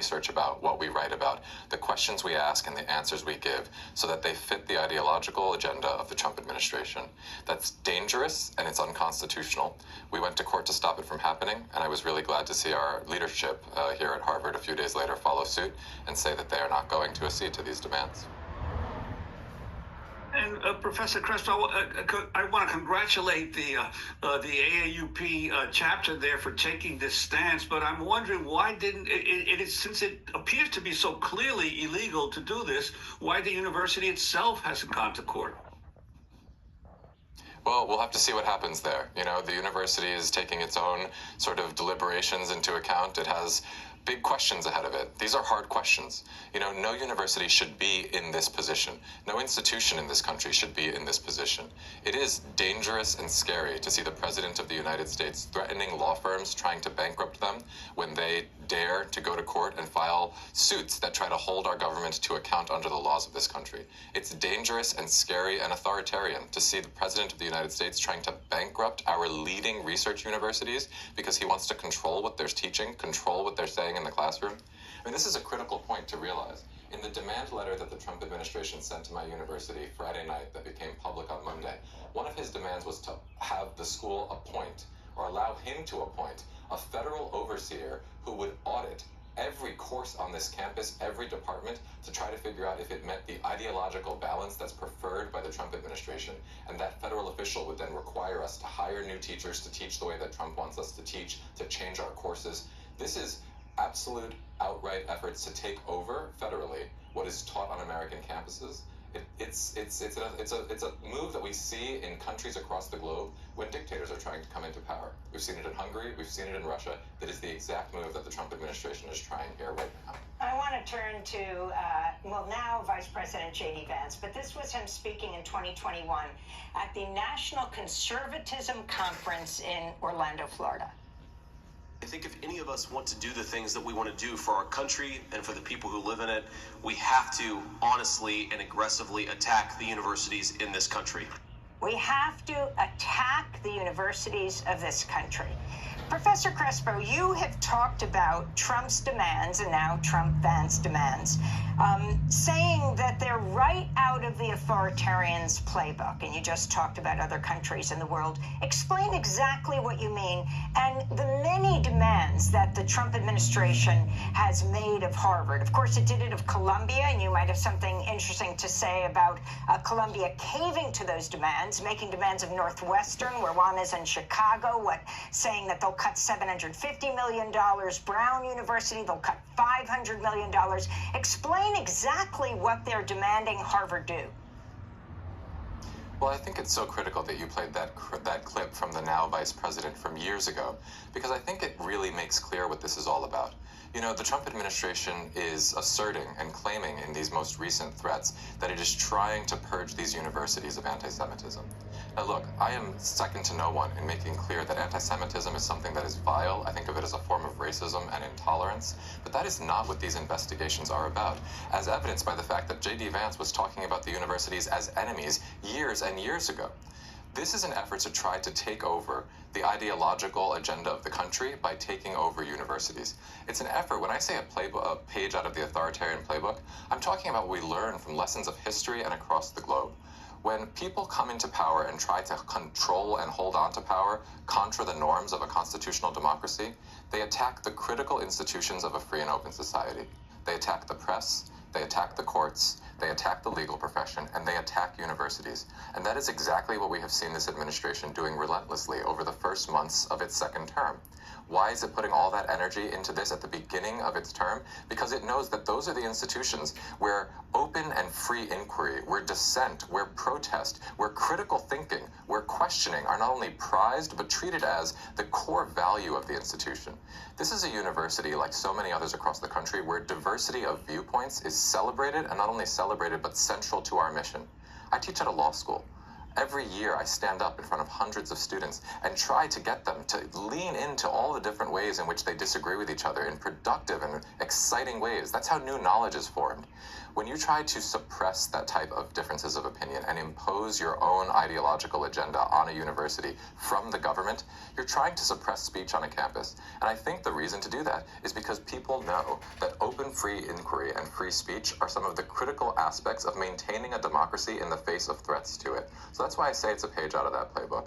research about, what we write about, the questions we ask, and the answers we give so that they fit the ideological agenda of the Trump administration. That's dangerous and it's unconstitutional. We went to court to stop it from happening, and I was really glad to see our leadership here at Harvard a few days later follow suit and say that they are not going to accede to these demands. And Professor Crespo, I want to congratulate the AAUP chapter there for taking this stance, but I'm wondering why didn't since it appears to be so clearly illegal to do this, why the university itself hasn't gone to court? Well, we'll have to see what happens there. You know, the university is taking its own sort of deliberations into account. It has big questions ahead of it. These are hard questions. You know, no university should be in this position. No institution in this country should be in this position. It is dangerous and scary to see the President of the United States threatening law firms, trying to bankrupt them when they dare to go to court and file suits that try to hold our government to account under the laws of this country. It's dangerous and scary and authoritarian to see the President of the United States trying to bankrupt our leading research universities because he wants to control what they're teaching, control what they're saying in the classroom. I mean, this is a critical point to realize. In the demand letter that the Trump administration sent to my university Friday night that became public on Monday, one of his demands was to have the school appoint, or allow him to appoint, a federal overseer who would audit every course on this campus, every department, to try to figure out if it met the ideological balance that's preferred by the Trump administration. And that federal official would then require us to hire new teachers to teach the way that Trump wants us to teach, to change our courses. This is absolute, outright efforts to take over federally what is taught on American campuses. It's a move that we see in countries across the globe when dictators are trying to come into power. We've seen it in Hungary, we've seen it in Russia. That is the exact move that the Trump administration is trying here right now. I want to turn to, now Vice President J.D. Vance, but this was him speaking in 2021 at the National Conservatism Conference in Orlando, Florida. I think if any of us want to do the things that we want to do for our country and for the people who live in it, we have to honestly and aggressively attack the universities in this country. We have to attack the universities of this country. Professor Crespo, you have talked about Trump's demands, and now Trump-Vance demands, saying that they're right out of the authoritarian's playbook, and you just talked about other countries in the world. Explain exactly what you mean, and the many demands that the Trump administration has made of Harvard. Of course, it did it of Columbia, and you might have something interesting to say about Columbia caving to those demands, making demands of Northwestern, where one is in Chicago, saying that they'll cut $750 million. Brown University, they'll cut $500 million. Explain exactly what they're demanding Harvard do. Well, I think it's so critical that you played that clip from the now vice president from years ago, because I think it really makes clear what this is all about. You know, the Trump administration is asserting and claiming in these most recent threats that it is trying to purge these universities of anti-Semitism. Now look, I am second to no one in making clear that anti-Semitism is something that is vile. I think of it as a form of racism and intolerance, but that is not what these investigations are about, as evidenced by the fact that J.D. Vance was talking about the universities as enemies years and years ago. This is an effort to try to take over the ideological agenda of the country by taking over universities. It's an effort. When I say a page out of the authoritarian playbook, I'm talking about what we learn from lessons of history and across the globe. When people come into power and try to control and hold on to power contra the norms of a constitutional democracy, they attack the critical institutions of a free and open society. They attack the press, they attack the courts, they attack the legal profession, and they attack universities. And that is exactly what we have seen this administration doing relentlessly over the first months of its second term. Why is it putting all that energy into this at the beginning of its term? Because it knows that those are the institutions where open and free inquiry, where dissent, where protest, where critical thinking, where questioning are not only prized but treated as the core value of the institution. This is a university, like so many others across the country, where diversity of viewpoints is celebrated, and not only celebrated but central to our mission. I teach at a law school. Every year I stand up in front of hundreds of students and try to get them to lean into all the different ways in which they disagree with each other in productive and exciting ways. That's how new knowledge is formed. When you try to suppress that type of differences of opinion and impose your own ideological agenda on a university from the government, you're trying to suppress speech on a campus. And I think the reason to do that is because people know that open open, free inquiry and free speech are some of the critical aspects of maintaining a democracy in the face of threats to it. So that's why I say it's a page out of that playbook.